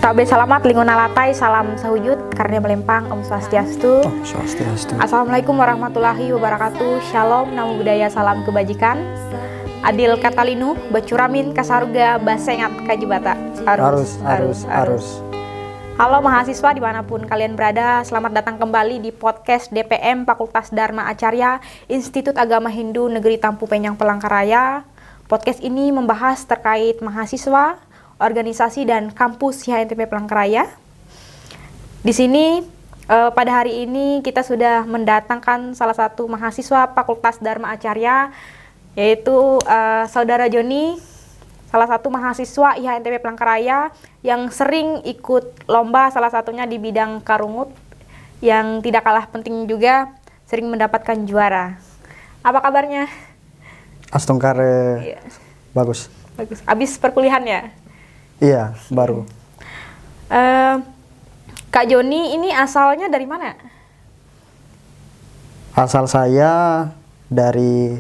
Tabe salamat linguna latai, salam sahujud, karena melempang, Om Swastiastu. Om Swastiastu. Assalamualaikum warahmatullahi wabarakatuh. Shalom, namo budaya, salam kebajikan. Adil katalinu, bacuramin kasaruga, basengat kajibata. Arus. Halo mahasiswa dimanapun kalian berada, selamat datang kembali di podcast DPM Fakultas Dharma Acarya Institut Agama Hindu Negeri Tampu Penyang Palangkaraya. Podcast ini membahas terkait mahasiswa, organisasi dan kampus HNTP Palangkaraya. Di sini pada hari ini kita sudah mendatangkan salah satu mahasiswa Fakultas Dharma Acarya, yaitu Saudara Joni, salah satu mahasiswa IHNTP Palangkaraya yang sering ikut lomba, salah satunya di bidang karungut, yang tidak kalah penting juga sering mendapatkan juara. Apa kabarnya? Astungkare. Iya. Bagus. Abis perkuliahan ya? Iya, baru. Kak Joni ini asalnya dari mana? Asal saya dari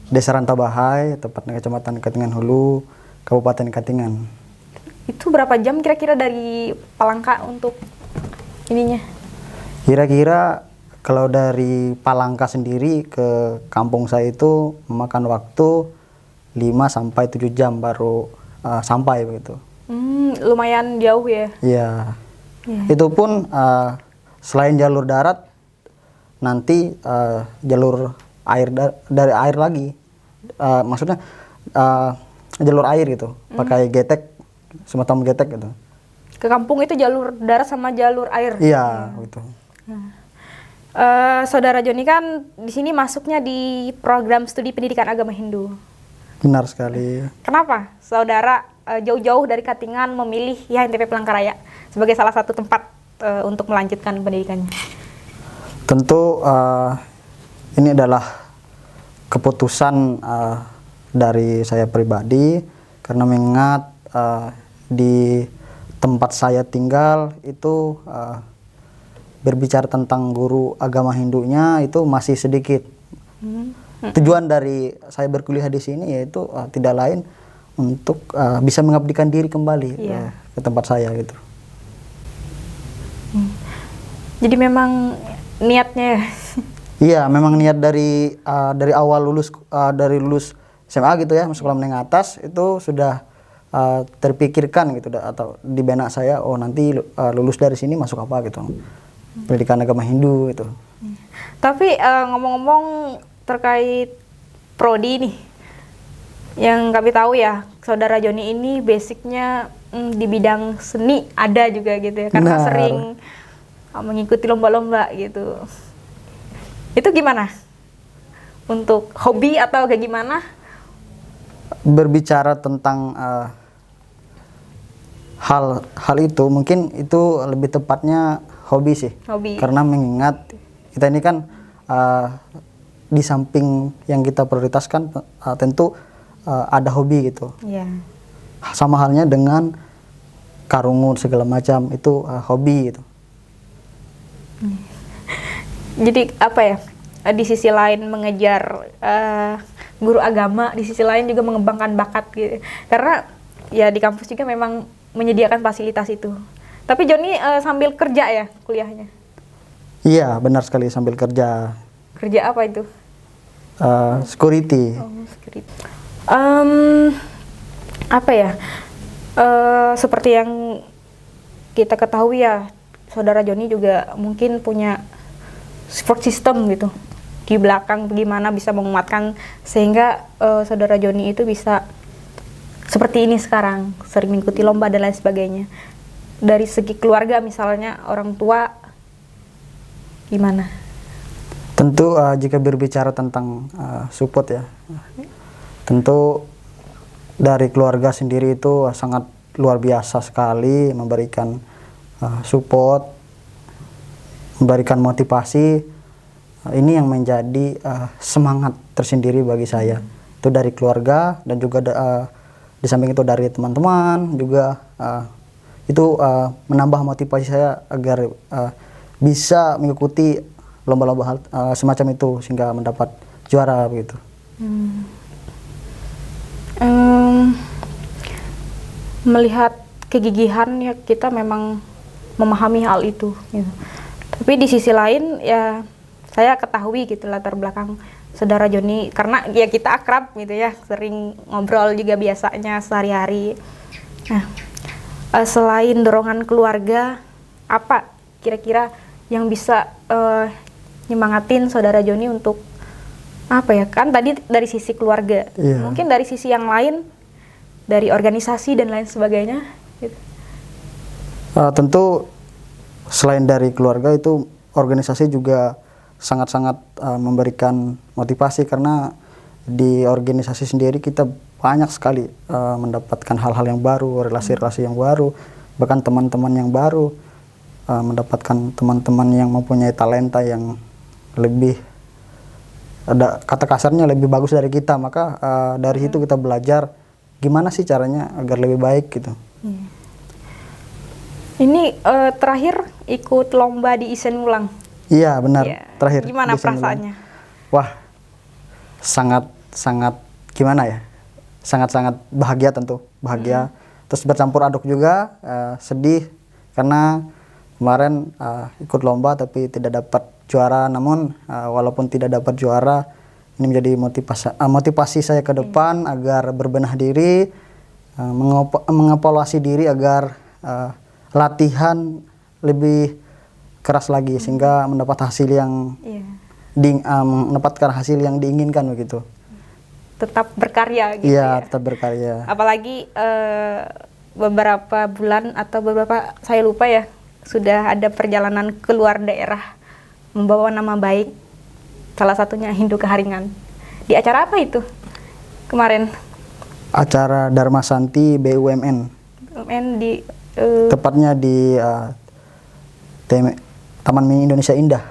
Desa Rantabahai, tepatnya Kecamatan Katingan Hulu, Kabupaten Katingan. Itu berapa jam kira-kira dari Palangka untuk ininya? Kira-kira kalau dari Palangka sendiri ke kampung saya itu memakan waktu 5-7 jam baru sampai begitu. Lumayan jauh ya? Iya. Itu pun selain jalur darat, nanti jalur air dari air lagi. Maksudnya jalur air gitu, pakai getek, semacam getek gitu. Ke kampung itu jalur darat sama jalur air? Iya, gitu. Saudara Joni kan di sini masuknya di program studi pendidikan agama Hindu. Benar sekali. Kenapa saudara jauh-jauh dari Katingan memilih IHNTP Palangkaraya sebagai salah satu tempat untuk melanjutkan pendidikannya? Tentu ini adalah keputusan dari saya pribadi, karena mengingat di tempat saya tinggal itu berbicara tentang guru agama Hindunya itu masih sedikit. Tujuan dari saya berkuliah di sini yaitu tidak lain untuk bisa mengabdikan diri kembali ke tempat saya gitu. Jadi memang niatnya? Iya, memang niat dari awal lulus SMA gitu ya, masuk sekolah menengah atas itu sudah terpikirkan gitu, atau di benak saya, oh nanti lulus dari sini masuk apa gitu, pendidikan agama Hindu itu. Tapi ngomong-ngomong terkait prodi nih, yang kami tahu ya, saudara Joni ini basicnya di bidang seni ada juga gitu ya, karena sering mengikuti lomba-lomba gitu. Itu gimana? Untuk hobi atau kayak gimana? Berbicara tentang hal itu, mungkin itu lebih tepatnya hobi sih. Hobi. Karena mengingat kita ini kan di samping yang kita prioritaskan tentu ada hobi gitu. Iya. Sama halnya dengan karungut segala macam itu hobi gitu. Jadi apa ya? Di sisi lain mengejar guru agama, di sisi lain juga mengembangkan bakat gitu. Karena ya di kampus juga memang menyediakan fasilitas itu. Tapi Joni sambil kerja ya kuliahnya? Iya, benar sekali, sambil kerja. Kerja apa itu? Security. Oh, security. Apa ya? Seperti yang kita ketahui ya, saudara Joni juga mungkin punya support system gitu di belakang, bagaimana bisa menguatkan sehingga saudara Joni itu bisa seperti ini sekarang, sering mengikuti lomba dan lain sebagainya. Dari segi keluarga misalnya, orang tua gimana? Tentu jika berbicara tentang support ya, tentu dari keluarga sendiri itu sangat luar biasa sekali memberikan support, memberikan motivasi. Ini yang menjadi semangat tersendiri bagi saya. Itu dari keluarga dan juga di samping itu dari teman-teman juga itu menambah motivasi saya agar bisa mengikuti lomba-lomba hal semacam itu sehingga mendapat juara begitu. Melihat kegigihan ya kita memang memahami hal itu gitu. Tapi di sisi lain ya saya ketahui gitu latar belakang saudara Joni karena ya kita akrab gitu ya, sering ngobrol juga biasanya sehari-hari. Nah, selain dorongan keluarga, apa kira-kira yang bisa nyemangatin saudara Joni untuk apa ya, kan tadi dari sisi keluarga, mungkin dari sisi yang lain, dari organisasi dan lain sebagainya gitu. Tentu selain dari keluarga itu organisasi juga sangat-sangat memberikan motivasi karena di organisasi sendiri kita banyak sekali mendapatkan hal-hal yang baru, relasi-relasi yang baru, bahkan teman-teman yang baru, mendapatkan teman-teman yang mempunyai talenta yang lebih, ada kata kasarnya lebih bagus dari kita, maka dari situ kita belajar gimana sih caranya agar lebih baik gitu. Ini terakhir ikut lomba di Isen Ulang. Iya benar, terakhir. Gimana perasaannya? Wah, sangat gimana ya? Sangat bahagia tentu, bahagia. Terus bercampur aduk juga, sedih karena kemarin ikut lomba tapi tidak dapat juara. Namun walaupun tidak dapat juara, ini menjadi motivasi saya ke depan agar berbenah diri, mengevaluasi diri agar latihan lebih keras lagi sehingga mendapatkan hasil yang diinginkan begitu. Tetap berkarya gitu ya. Tetap berkarya. Apalagi beberapa bulan atau beberapa, saya lupa ya, sudah ada perjalanan keluar daerah membawa nama baik, salah satunya Hindu Keharingan. Di acara apa itu kemarin? Acara Dharma Santi BUMN. di tepatnya di Taman Mini Indonesia Indah.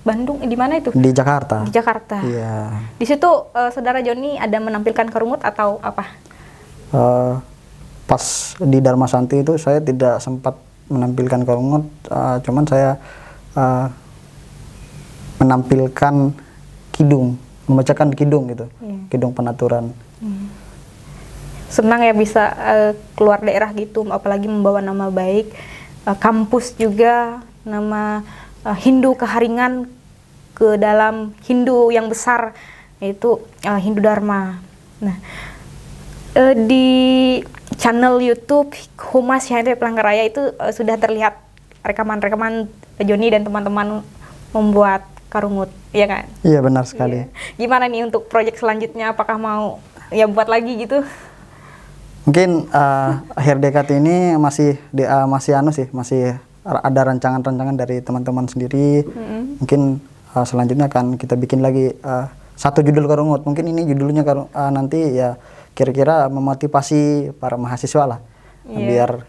Bandung, di mana itu? Di Jakarta. Di Jakarta. Iya. Di situ saudara Joni ada menampilkan kerungut atau apa? Pas di Dharma Santi itu saya tidak sempat menampilkan kerungut, cuman saya menampilkan kidung, membacakan kidung gitu, kidung penaturan. Senang ya bisa keluar daerah gitu, apalagi membawa nama baik kampus juga, nama Hindu Keharingan ke dalam Hindu yang besar, yaitu Hindu Dharma. Nah, di channel YouTube Humas HMP Palangkaraya itu sudah terlihat rekaman-rekaman Joni dan teman-teman membuat karungut, ya kan? Iya benar sekali. Gimana nih untuk proyek selanjutnya? Apakah mau ya buat lagi gitu? Mungkin akhir dekade ini masih ada rancangan-rancangan dari teman-teman sendiri. Mungkin selanjutnya akan kita bikin lagi satu judul karungut. Mungkin ini judulnya nanti ya kira-kira memotivasi para mahasiswa lah, biar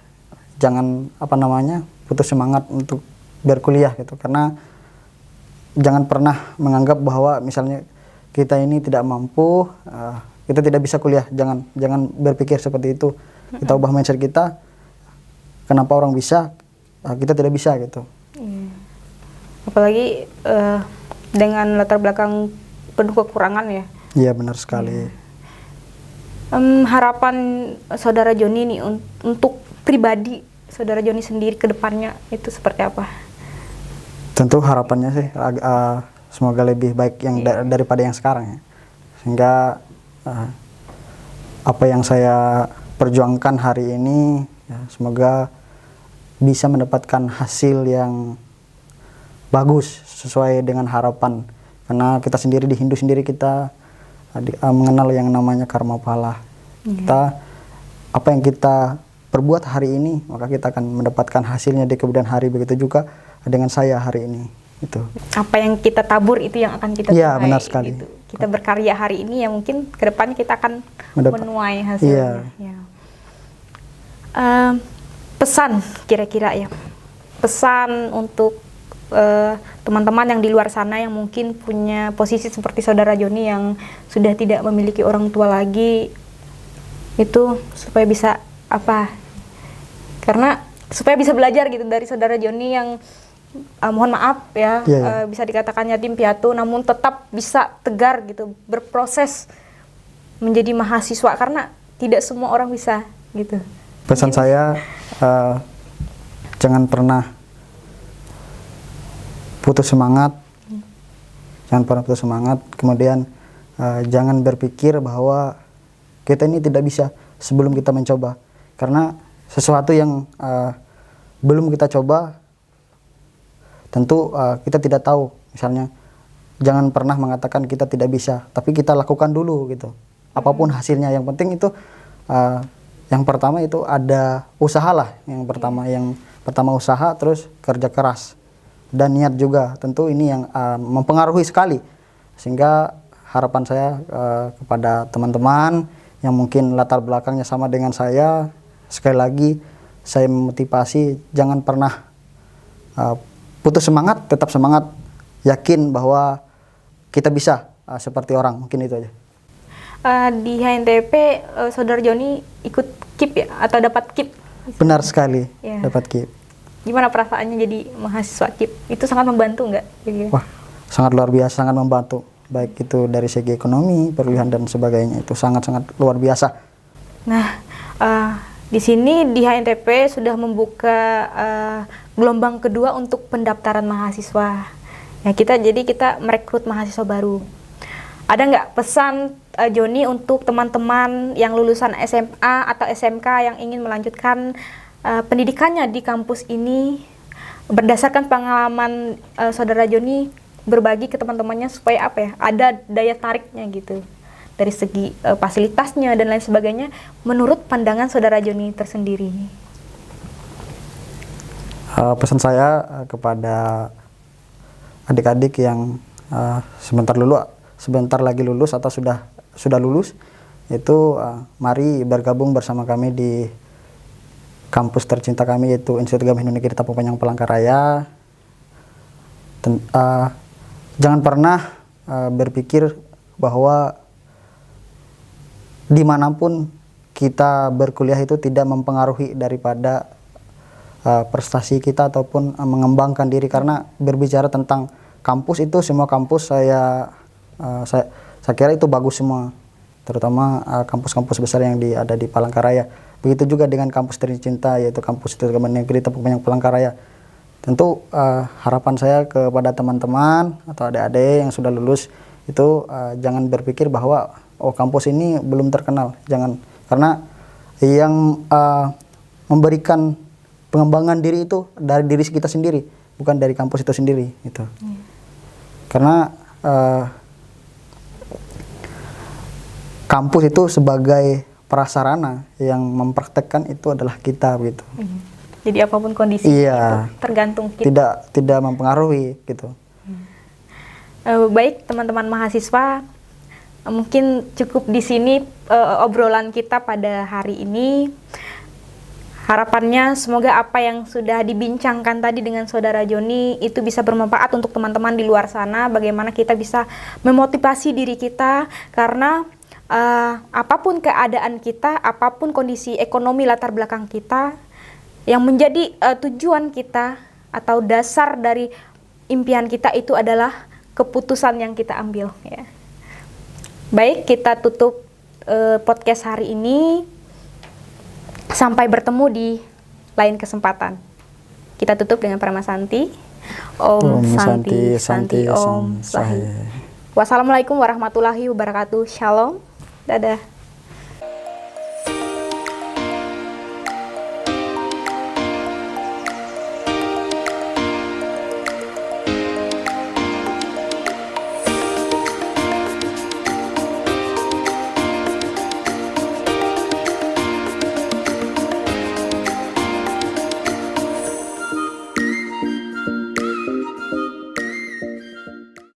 jangan putus semangat untuk berkuliah gitu. Karena jangan pernah menganggap bahwa misalnya kita ini tidak mampu, kita tidak bisa kuliah. Jangan berpikir seperti itu. Kita ubah mindset kita. Kenapa orang bisa, kita tidak bisa gitu. Apalagi dengan latar belakang penuh kekurangan ya. Iya benar sekali. Harapan saudara Joni nih untuk pribadi saudara Joni sendiri ke depannya itu seperti apa? Tentu harapannya sih semoga lebih baik yang daripada yang sekarang ya. Sehingga apa yang saya perjuangkan hari ini ya, semoga bisa mendapatkan hasil yang bagus sesuai dengan harapan, karena kita sendiri di Hindu sendiri kita mengenal yang namanya karma phala. Kita apa yang kita perbuat hari ini maka kita akan mendapatkan hasilnya di kemudian hari. Begitu juga dengan saya hari ini. Itu apa yang kita tabur itu yang akan kita tuai. Benar sekali. Gitu. Kita berkarya hari ini ya mungkin kedepannya kita akan menuai hasilnya. Pesan kira-kira ya, pesan untuk teman-teman yang di luar sana yang mungkin punya posisi seperti saudara Joni yang sudah tidak memiliki orang tua lagi, itu supaya bisa supaya bisa belajar gitu dari saudara Joni yang mohon maaf ya, Iya. bisa dikatakan yatim piatu, namun tetap bisa tegar gitu, berproses menjadi mahasiswa karena tidak semua orang bisa gitu. Pesan saya, jangan pernah putus semangat, jangan pernah putus semangat. Kemudian jangan berpikir bahwa kita ini tidak bisa sebelum kita mencoba, karena sesuatu yang belum kita coba tentu kita tidak tahu. Misalnya jangan pernah mengatakan kita tidak bisa, tapi kita lakukan dulu gitu, apapun hasilnya. Yang penting itu yang pertama itu ada usaha lah. Yang pertama usaha, terus kerja keras dan niat juga. Tentu ini yang mempengaruhi sekali. Sehingga harapan saya kepada teman-teman yang mungkin latar belakangnya sama dengan saya, sekali lagi saya memotivasi, jangan pernah putus semangat, tetap semangat, yakin bahwa kita bisa seperti orang. Mungkin itu aja. Di HNTP Saudara Joni ikut KIP ya, atau dapat KIP? Benar sekali, Ya. dapat KIP. Gimana perasaannya jadi mahasiswa KIP? Itu sangat membantu nggak? Wah, sangat luar biasa, sangat membantu. Baik itu dari segi ekonomi, perkuliahan dan sebagainya, itu sangat-sangat luar biasa. Nah, di sini di HNTP sudah membuka gelombang kedua untuk pendaftaran mahasiswa. Ya, kita merekrut mahasiswa baru. Ada nggak pesan Joni untuk teman-teman yang lulusan SMA atau SMK yang ingin melanjutkan pendidikannya di kampus ini, berdasarkan pengalaman Saudara Joni berbagi ke teman-temannya, supaya apa ya, ada daya tariknya gitu dari segi fasilitasnya dan lain sebagainya menurut pandangan Saudara Joni tersendiri? Pesan saya kepada adik-adik yang sebentar lagi lulus atau sudah lulus, itu mari bergabung bersama kami di kampus tercinta kami, yaitu Institut Agama Hindu Negeri Tampu Panjang Palangkaraya. Jangan pernah berpikir bahwa dimanapun kita berkuliah itu tidak mempengaruhi daripada prestasi kita ataupun mengembangkan diri. Karena berbicara tentang kampus, itu semua kampus saya kira itu bagus semua, terutama kampus-kampus besar yang ada di Palangkaraya. Begitu juga dengan kampus tercinta, yaitu kampus Institut Agama Negeri Tampu Panjang Palangkaraya. Tentu harapan saya kepada teman-teman atau adik-adik yang sudah lulus itu jangan berpikir bahwa kampus ini belum terkenal. Jangan, karena yang memberikan pengembangan diri itu dari diri kita sendiri, bukan dari kampus itu sendiri gitu. Karena kampus itu sebagai prasarana, yang mempraktekkan itu adalah kita gitu. Jadi apapun kondisi itu tergantung kita. Tidak mempengaruhi gitu. Baik teman-teman mahasiswa, mungkin cukup di sini obrolan kita pada hari ini. Harapannya semoga apa yang sudah dibincangkan tadi dengan Saudara Joni itu bisa bermanfaat untuk teman-teman di luar sana. Bagaimana kita bisa memotivasi diri kita, karena apapun keadaan kita, apapun kondisi ekonomi latar belakang kita, yang menjadi tujuan kita atau dasar dari impian kita itu adalah keputusan yang kita ambil ya. Baik, kita tutup podcast hari ini. Sampai bertemu di lain kesempatan. Kita tutup dengan Paramasanti. Om Santi, Santi Om Sahi. Wassalamualaikum warahmatullahi wabarakatuh. Shalom. Dadah.